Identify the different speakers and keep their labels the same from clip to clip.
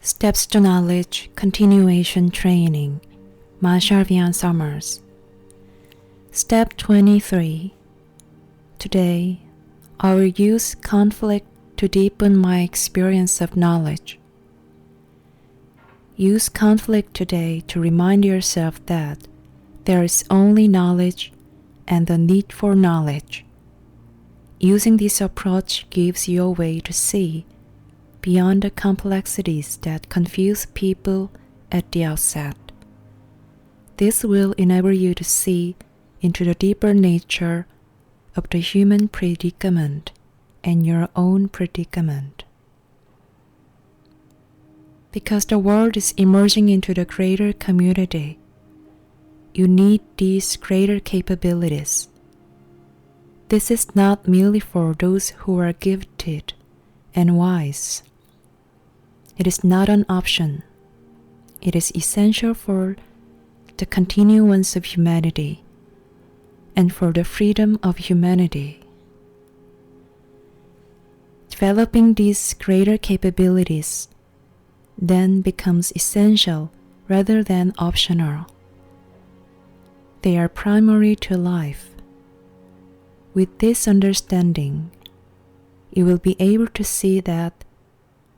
Speaker 1: Steps to Knowledge Continuation Training, Marshall Summers. Step 23. Today, I will use conflict to deepen my experience of knowledge. Use conflict today to remind yourself that there is only knowledge and the need for knowledge. Using this approach gives you a way to see beyond the complexities that confuse people at the outset. This will enable you to see into the deeper nature of the human predicament and your own predicament. Because the world is emerging into the greater community, you need these greater capabilities. This is not merely for those who are gifted and wise. It is not an option. It is essential for the continuance of humanity and for the freedom of humanity. Developing these greater capabilities then becomes essential rather than optional. They are primary to life. With this understanding, you will be able to see that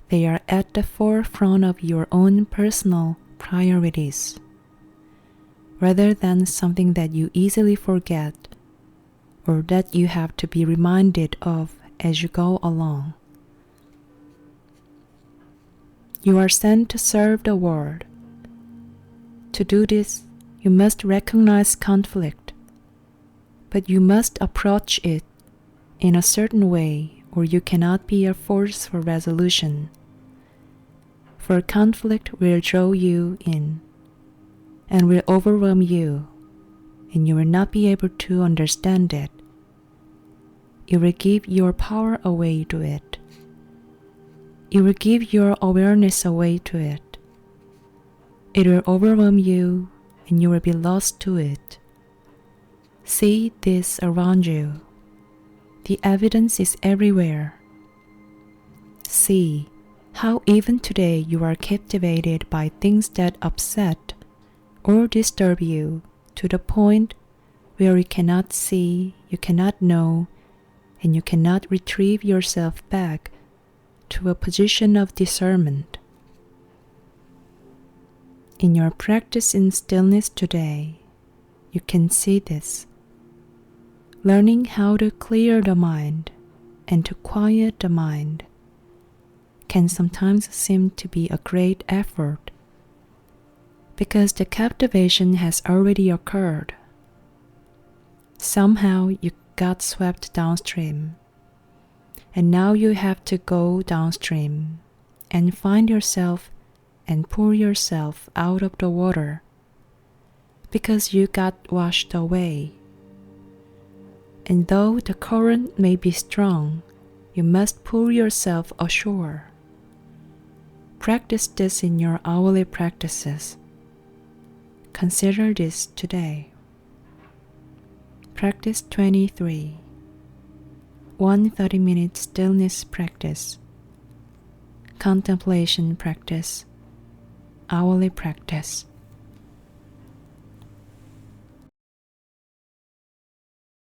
Speaker 1: they are at the forefront of your own personal priorities, rather than something that you easily forget or that you have to be reminded of as you go along. You are sent to serve the world. To do this, you must recognize conflict, but you must approach it in a certain way or you cannot be a force for resolution. For conflict will draw you in and will overwhelm you, and you will not be able to understand it. You will give your power away to it. You will give your awareness away to it. It will overwhelm you, and you will be lost to it. See this around you. The evidence is everywhere. See how even today you are captivated by things that upset or disturb you to the point where you cannot see, you cannot know, and you cannot retrieve yourself back to a position of discernment. In your practice in stillness today, you can see this. Learning how to clear the mind and to quiet the mind can sometimes seem to be a great effort because the captivation has already occurred. Somehow you got swept downstream, and now you have to go downstream and find yourself and pull yourself out of the water because you got washed away. And though the current may be strong, you must pull yourself ashore. Practice this in your hourly practices. Consider this today. Practice 23. 1 30-minute stillness practice. Contemplation practice. Hourly practice.